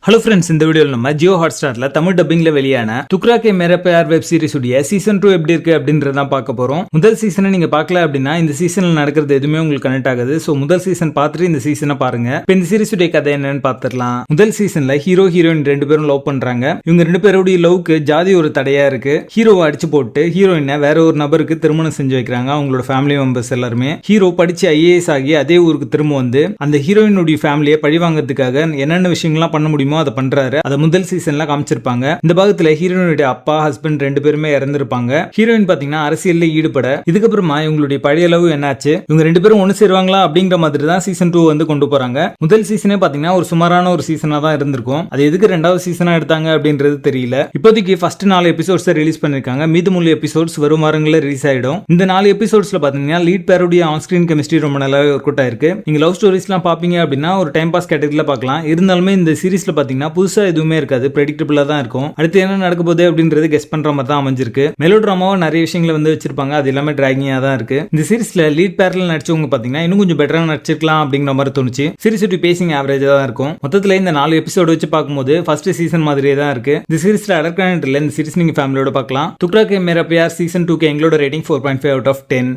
Hello friends, இந்த வீடியோவில் நம்ம ஜியோ ஹாட்ஸ்டார்ல தமிழ் டப்பிங்ல வெளியான துக்ரா கே மேரே பியார் வெப் சீரிஸ் உடைய சீசன் 2 எப்படி இருக்கு அப்படின்றதான் பார்க்க போறோம். முதல் சீசனை நீங்க பார்க்கல அப்படின்னா இந்த சீசன்ல நடக்கிறது எதுவுமே உங்களுக்கு கனெக்ட் ஆகுது. சோ முதல் சீசன் பார்த்துட்டு இந்த சீசனை பாருங்க. இப்போ இந்த சீரிஸ் உடைய கதை என்னன்னு பார்த்துடலாம். முதல் சீசன்ல ஹீரோ ஹீரோயின் ரெண்டு பேரும் லவ் பண்றாங்க. இவங்க ரெண்டு பேருடைய லவ்க்கு ஜாதி ஒரு தடையா இருக்கு. ஹீரோவை அடிச்சு போட்டு ஹீரோயினை வேற ஒரு நபருக்கு திருமணம் செஞ்சு வைக்கிறாங்க. அவங்களோட ஃபேமிலி மெம்பர்ஸ் எல்லாருமே. ஹீரோ படிச்சு ஐஏஎஸ் ஆகி அதே ஊருக்கு திரும்ப வந்து அந்த ஹீரோயினுடைய ஃபேமிலியை பழி வாங்கறதுக்காக என்னென்ன விஷயங்கள்லாம் பண்ண முடியுமோ அதை பண்றாரு. அதை முதல் சீசன்ல காமிச்சிருப்பாங்க. இந்த பாகத்துல ஹீரோயினுடைய அப்பா ஹஸ்பண்ட் ரெண்டு பேருமே இறந்திருப்பாங்க. ஹீரோயின் பாத்தீங்கன்னா அரசியல்ல ஈடுபட இதுக்கப்புறமா இவங்களுடைய பழைய லவ் என்னாச்சு, இவங்க ரெண்டு பேரும் ஒண்ணு சேருவாங்களா அப்படிங்கிற மாதிரி தான் சீசன் 2 வந்து கொண்டு போறாங்க. முதல் சீசனே பாத்தீங்கன்னா ஒரு சுமாரான ஒரு சீசனா தான் இருந்திருக்கும். அது எதுக்கு ரெண்டாவது சீசனா எடுத்தாங்க அப்படின்றது தெரியல. இப்போதைக்கு ஃபர்ஸ்ட் 4 எபிசோட்ஸ் ரிலீஸ் பண்ணிருக்காங்க. மீதமுள்ள எபிசோட்ஸ் வரும் வாரங்களில் ரிலீஸ் ஆயிடும். இந்த 4 எபிசோட்ஸ்ல பாத்தீங்கன்னா லீட் பேருடைய ஆன் ஸ்கிரீன் கெமிஸ்ட்ரி ரொம்ப நல்லா ஒர்க் அவுட் ஆயிருக்கு. நீங்க லவ் ஸ்டோரிஸ்லாம் பாப்பீங்க அப்படின்னா ஒரு டைம் பாஸ் கேட்டகரியில பார்க்கலாம். இருந்தாலுமே இந்த சீரிஸ்ல பாத்தீங்கன்னா புதுசா எதுவுமே இருக்காது, பிரெடிக்டபிளா தான் இருக்கும். அடுத்து என்ன நடக்க போகுது அப்படின்றது கெஸ் பண்ற மாதிரி தான் அமைஞ்சிருக்கு. மெலோட்ராமாவா நிறைய விஷயங்களை வந்து வச்சிருப்பாங்க. அது எல்லாமே டிராகிங்கா தான் இருக்கு. இந்த சீரிஸ்ல லீட் பேர்ல நடிச்சவங்க பாத்தீங்கன்னா இன்னும் கொஞ்சம் பெட்டரா நடிச்சிருக்கலாம் அப்படிங்கிற மாதிரி தோணுச்சு. சீரிஸ் பேசிங் ஆவரேஜா தான் இருக்கும். மொத்தத்துல இந்த 4 எபிசோடு வச்சு பார்க்கும்போது ஃபர்ஸ்ட் சீசன் மாதிரியே தான் இருக்கு. இந்த சீரிஸ்ல அடர்கானட் இல்ல. இந்த சீரிஸ் நீங்க ஃபேமிலியோட பார்க்கலாம். துக்ரா கே மேரே பியார் சீசன் 2 எங்களோட ரேட்டிங் 4.5 out of 10.